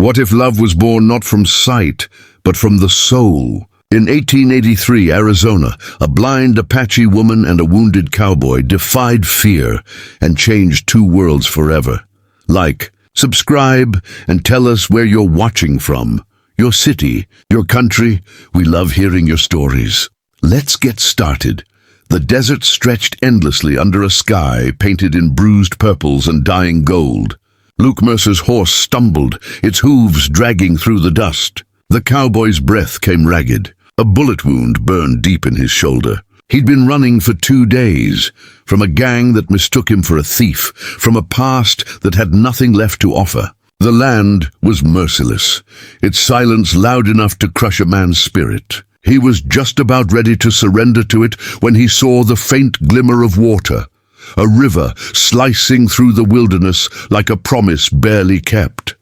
What if love was born not from sight, but from the soul? In 1883, Arizona, a blind Apache woman and a wounded cowboy defied fear and changed two worlds forever. Like, subscribe, and tell us where you're watching from. Your city, your country. We love hearing your stories. Let's get started. The desert stretched endlessly under a sky painted in bruised purples and dying gold. Luke Mercer's horse stumbled, its hooves dragging through the dust. The cowboy's breath came ragged. A bullet wound burned deep in his shoulder. He'd been running for 2 days, from a gang that mistook him for a thief, from a past that had nothing left to offer. The land was merciless, its silence loud enough to crush a man's spirit. He was just about ready to surrender to it when he saw the faint glimmer of water, a river slicing through the wilderness like a promise barely kept.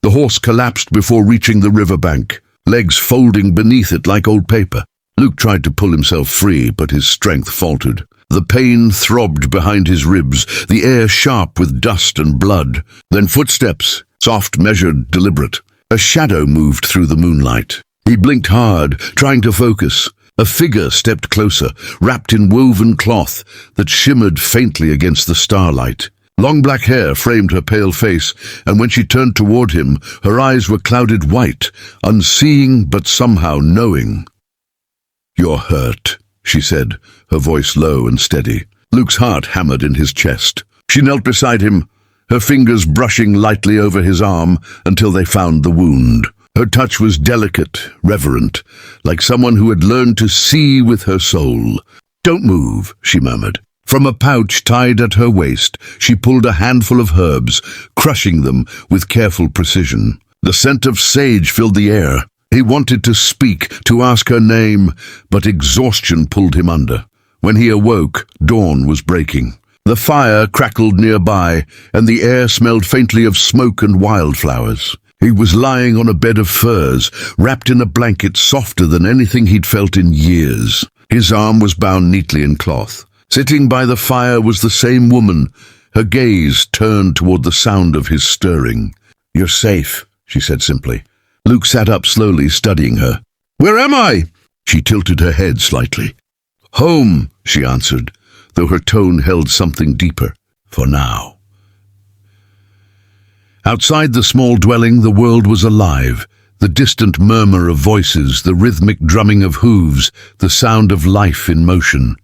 The horse collapsed before reaching the riverbank, legs folding beneath it like old paper. Luke tried to pull himself free, but his strength faltered. The pain throbbed behind his ribs, the air sharp with dust and blood. Then footsteps, soft, measured, deliberate. A shadow moved through the moonlight. He blinked hard, trying to focus. A figure stepped closer, wrapped in woven cloth that shimmered faintly against the starlight. Long black hair framed her pale face, and when she turned toward him, her eyes were clouded white, unseeing but somehow knowing. "You're hurt," she said, her voice low and steady. Luke's heart hammered in his chest. She knelt beside him, her fingers brushing lightly over his arm until they found the wound. Her touch was delicate, reverent, like someone who had learned to see with her soul. "Don't move," she murmured. From a pouch tied at her waist, she pulled a handful of herbs, crushing them with careful precision. The scent of sage filled the air. He wanted to speak, to ask her name, but exhaustion pulled him under. When he awoke, dawn was breaking. The fire crackled nearby, and the air smelled faintly of smoke and wildflowers. He was lying on a bed of furs, wrapped in a blanket softer than anything he'd felt in years. His arm was bound neatly in cloth. Sitting by the fire was the same woman, her gaze turned toward the sound of his stirring. "You're safe," she said simply. Luke sat up slowly, studying her. "Where am I?" She tilted her head slightly. "Home," she answered, though her tone held something deeper. "For now." Outside the small dwelling, the world was alive. The distant murmur of voices, the rhythmic drumming of hooves, the sound of life in motion.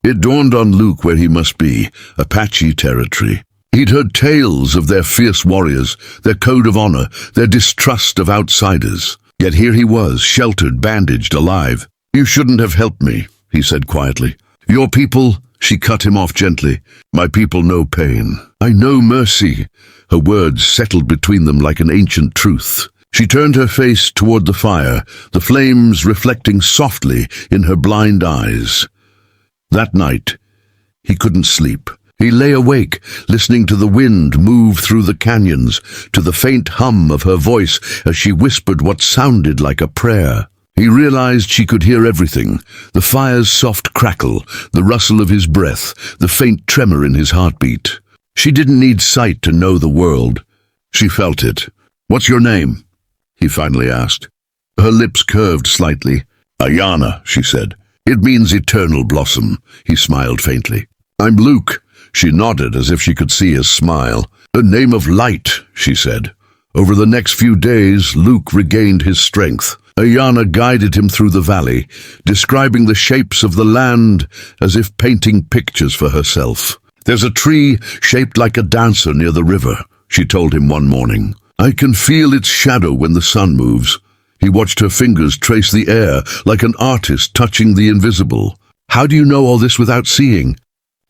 It dawned on Luke where he must be, Apache territory. He'd heard tales of their fierce warriors, their code of honor, their distrust of outsiders. Yet here he was, sheltered, bandaged, alive. "You shouldn't have helped me," he said quietly. "Your people," she cut him off gently. "My people know pain. I know mercy." Her words settled between them like an ancient truth. She turned her face toward the fire, the flames reflecting softly in her blind eyes. That night, he couldn't sleep. He lay awake, listening to the wind move through the canyons, to the faint hum of her voice as she whispered what sounded like a prayer. He realized she could hear everything, the fire's soft crackle, the rustle of his breath, the faint tremor in his heartbeat. She didn't need sight to know the world. She felt it. "What's your name?" he finally asked. Her lips curved slightly. "Ayana," she said. "It means eternal blossom," he smiled faintly. "I'm Luke." She nodded as if she could see his smile. "The name of light," she said. Over the next few days, Luke regained his strength. Ayana guided him through the valley, describing the shapes of the land as if painting pictures for herself. "There's a tree shaped like a dancer near the river," she told him one morning. "I can feel its shadow when the sun moves." He watched her fingers trace the air like an artist touching the invisible. "How do you know all this without seeing?"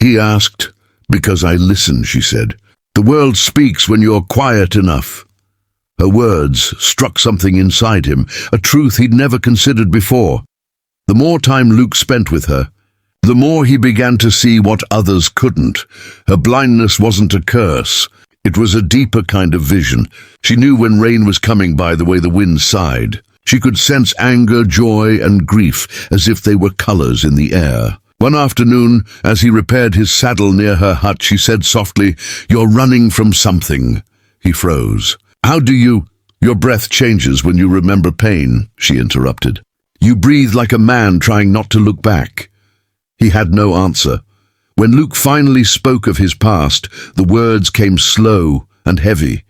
he asked. "Because I listen," she said. "The world speaks when you're quiet enough." Her words struck something inside him, a truth he'd never considered before. The more time Luke spent with her, the more he began to see what others couldn't. Her blindness wasn't a curse. It was a deeper kind of vision. She knew when rain was coming by the way the wind sighed. She could sense anger, joy, and grief as if they were colors in the air. One afternoon, as he repaired his saddle near her hut, she said softly, "You're running from something." He froze. "How do you—" Your breath changes when you remember pain, she interrupted. You breathe like a man trying not to look back. He had no answer. When Luke finally spoke of his past, the words came slow and heavy.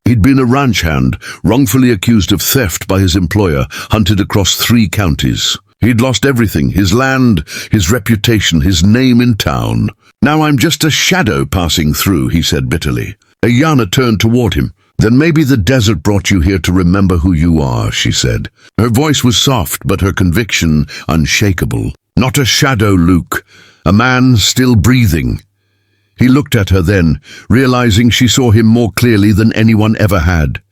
He'd been a ranch hand, wrongfully accused of theft by his employer, hunted across 3 counties. He'd lost everything, his land, his reputation, his name in town. Now I'm just a shadow passing through, he said bitterly. Ayana turned toward him. Then maybe the desert brought you here to remember who you are, she said. Her voice was soft, but her conviction unshakable. Not a shadow, Luke. A man still breathing. He looked at her then, realizing she saw him more clearly than anyone ever had.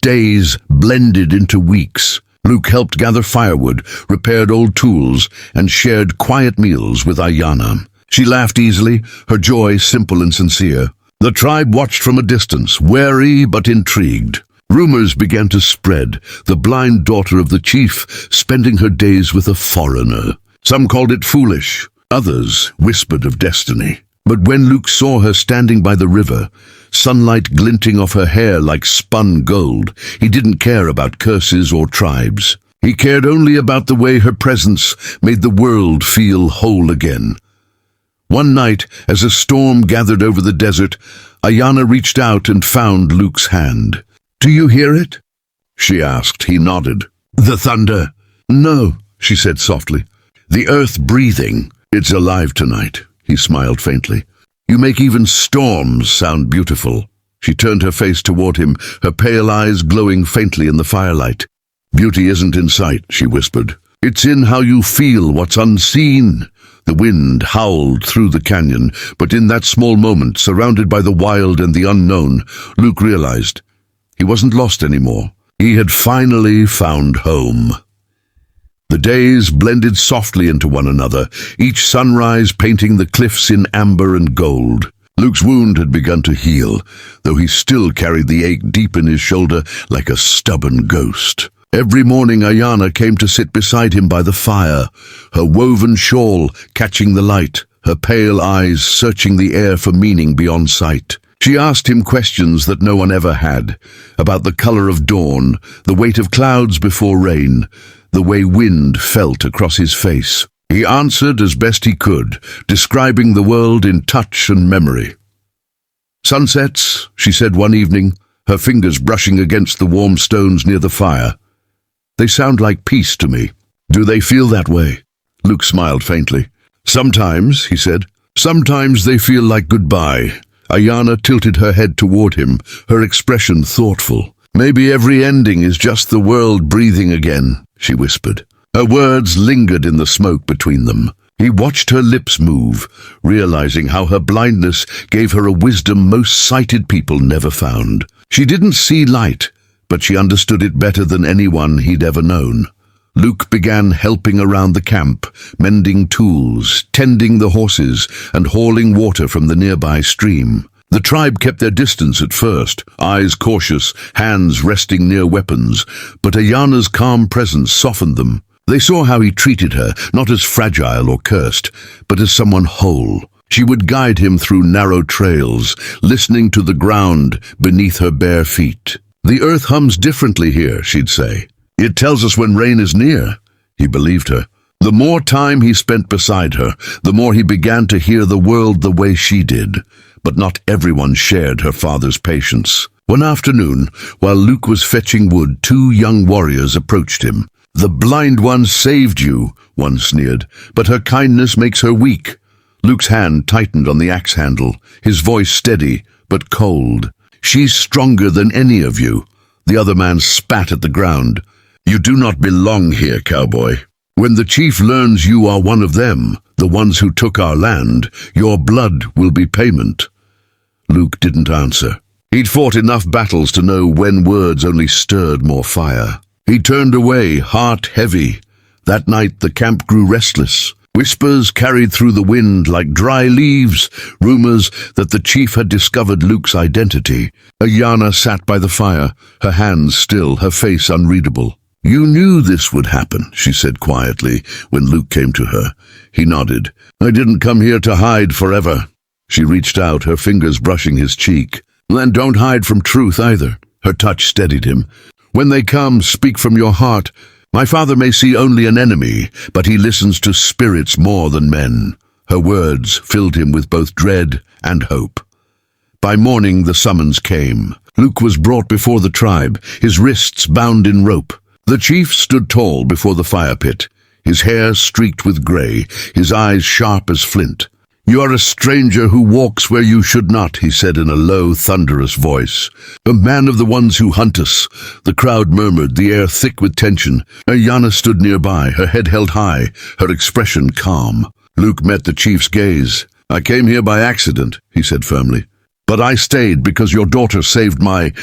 Days blended into weeks. Luke helped gather firewood, repaired old tools, and shared quiet meals with Ayana. She laughed easily, her joy simple and sincere. The tribe watched from a distance, wary but intrigued. Rumors began to spread, the blind daughter of the chief spending her days with a foreigner. Some called it foolish, others whispered of destiny. But when Luke saw her standing by the river, sunlight glinting off her hair like spun gold, he didn't care about curses or tribes. He cared only about the way her presence made the world feel whole again. One night, as a storm gathered over the desert, Ayana reached out and found Luke's hand. "Do you hear it?" she asked. He nodded. "The thunder?" "No," she said softly. "The earth breathing. It's alive tonight." He smiled faintly. "You make even storms sound beautiful." She turned her face toward him, her pale eyes glowing faintly in the firelight. "Beauty isn't in sight," she whispered. "It's in how you feel what's unseen." The wind howled through the canyon, but in that small moment, surrounded by the wild and the unknown, Luke realized he wasn't lost anymore. He had finally found home. The days blended softly into one another, each sunrise painting the cliffs in amber and gold. Luke's wound had begun to heal, though he still carried the ache deep in his shoulder like a stubborn ghost. Every morning Ayana came to sit beside him by the fire, her woven shawl catching the light, her pale eyes searching the air for meaning beyond sight. She asked him questions that no one ever had, about the color of dawn, the weight of clouds before rain, the way wind felt across his face. He answered as best he could, describing the world in touch and memory. "Sunsets," she said one evening, her fingers brushing against the warm stones near the fire. "They sound like peace to me." "Do they feel that way?" Luke smiled faintly. "Sometimes," he said. "Sometimes they feel like goodbye." Ayana tilted her head toward him, her expression thoughtful. "Maybe every ending is just the world breathing again," she whispered. Her words lingered in the smoke between them. He watched her lips move, realizing how her blindness gave her a wisdom most sighted people never found. She didn't see light, but she understood it better than anyone he'd ever known. Luke began helping around the camp, mending tools, tending the horses, and hauling water from the nearby stream. The tribe kept their distance at first, eyes cautious, hands resting near weapons, but Ayana's calm presence softened them. They saw how he treated her, not as fragile or cursed, but as someone whole. She would guide him through narrow trails, listening to the ground beneath her bare feet. "The earth hums differently here," she'd say. "It tells us when rain is near." He believed her. The more time he spent beside her, the more he began to hear the world the way she did. But not everyone shared her father's patience. One afternoon, while Luke was fetching wood, 2 young warriors approached him. "The blind one saved you," one sneered, "but her kindness makes her weak." Luke's hand tightened on the axe handle, his voice steady but cold. "She's stronger than any of you." The other man spat at the ground. "You do not belong here, cowboy. When the chief learns you are one of them, the ones who took our land, your blood will be payment." Luke didn't answer. He'd fought enough battles to know when words only stirred more fire. He turned away, heart heavy. That night the camp grew restless. Whispers carried through the wind like dry leaves, rumors that the chief had discovered Luke's identity. Ayana sat by the fire, her hands still, her face unreadable. "You knew this would happen," she said quietly when Luke came to her. He nodded. "I didn't come here to hide forever." She reached out, her fingers brushing his cheek. "Then don't hide from truth either." Her touch steadied him. "When they come, speak from your heart. My father may see only an enemy, but he listens to spirits more than men." Her words filled him with both dread and hope. By morning the summons came. Luke was brought before the tribe, his wrists bound in rope. The chief stood tall before the fire pit, his hair streaked with grey, his eyes sharp as flint. "You are a stranger who walks where you should not," he said in a low, thunderous voice. "A man of the ones who hunt us." The crowd murmured, the air thick with tension. Ayanna stood nearby, her head held high, her expression calm. Luke met the chief's gaze. "I came here by accident," he said firmly. "But I stayed because your daughter saved my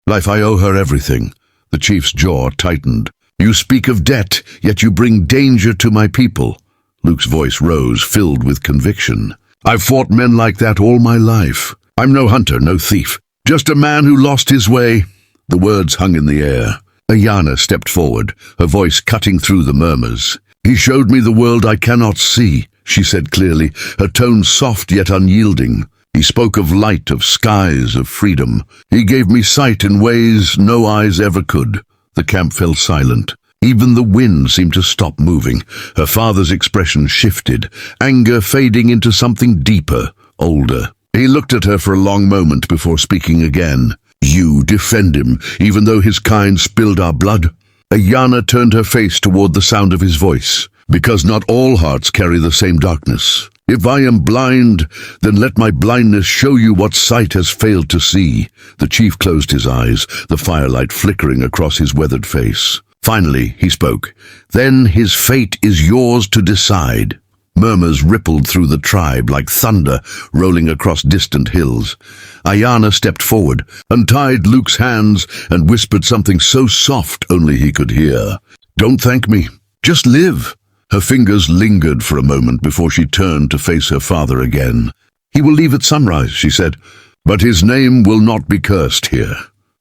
life. I owe her everything." The chief's jaw tightened. "You speak of debt, yet you bring danger to my people." Luke's voice rose, filled with conviction. "I've fought men like that all my life. I'm no hunter, no thief. Just a man who lost his way." The words hung in the air. Ayanna stepped forward, her voice cutting through the murmurs. "He showed me the world I cannot see," she said clearly, her tone soft yet unyielding. "He spoke of light, of skies, of freedom. He gave me sight in ways no eyes ever could." The camp fell silent. Even the wind seemed to stop moving. Her father's expression shifted, anger fading into something deeper, older. He looked at her for a long moment before speaking again. "You defend him, even though his kind spilled our blood?" Ayanna turned her face toward the sound of his voice. "Because not all hearts carry the same darkness. If I am blind, then let my blindness show you what sight has failed to see." The chief closed his eyes, the firelight flickering across his weathered face. Finally, he spoke. "Then his fate is yours to decide." Murmurs rippled through the tribe like thunder rolling across distant hills. Ayanna stepped forward, untied Luke's hands, and whispered something so soft only he could hear. "Don't thank me. Just live." Her fingers lingered for a moment before she turned to face her father again. "He will leave at sunrise," she said, "but his name will not be cursed here."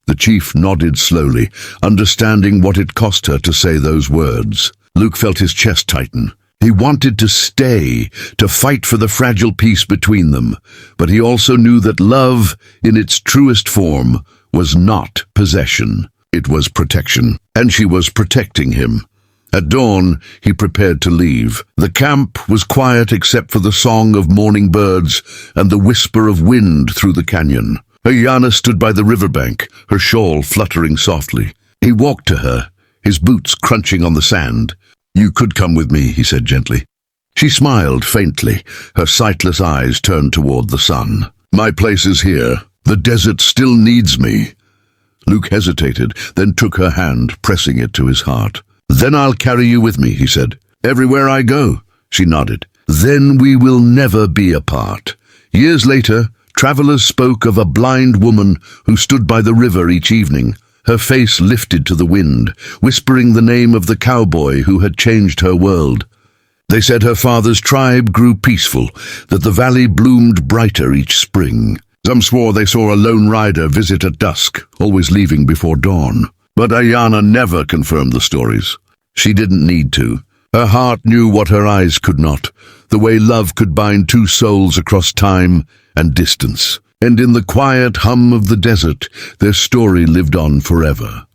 The chief nodded slowly, understanding what it cost her to say those words. Luke felt his chest tighten. He wanted to stay, to fight for the fragile peace between them, but he also knew that love, in its truest form, was not possession. It was protection, and she was protecting him. At dawn, he prepared to leave. The camp was quiet except for the song of morning birds and the whisper of wind through the canyon. Ayanna stood by the riverbank, her shawl fluttering softly. He walked to her, his boots crunching on the sand. "You could come with me," he said gently. She smiled faintly, her sightless eyes turned toward the sun. "My place is here. The desert still needs me." Luke hesitated, then took her hand, pressing it to his heart. "Then I'll carry you with me," he said. "Everywhere I go." She nodded. "Then we will never be apart." Years later, travelers spoke of a blind woman who stood by the river each evening, her face lifted to the wind, whispering the name of the cowboy who had changed her world. They said her father's tribe grew peaceful, that the valley bloomed brighter each spring. Some swore they saw a lone rider visit at dusk, always leaving before dawn. But Ayanna never confirmed the stories. She didn't need to. Her heart knew what her eyes could not, the way love could bind two souls across time and distance. And in the quiet hum of the desert, their story lived on forever.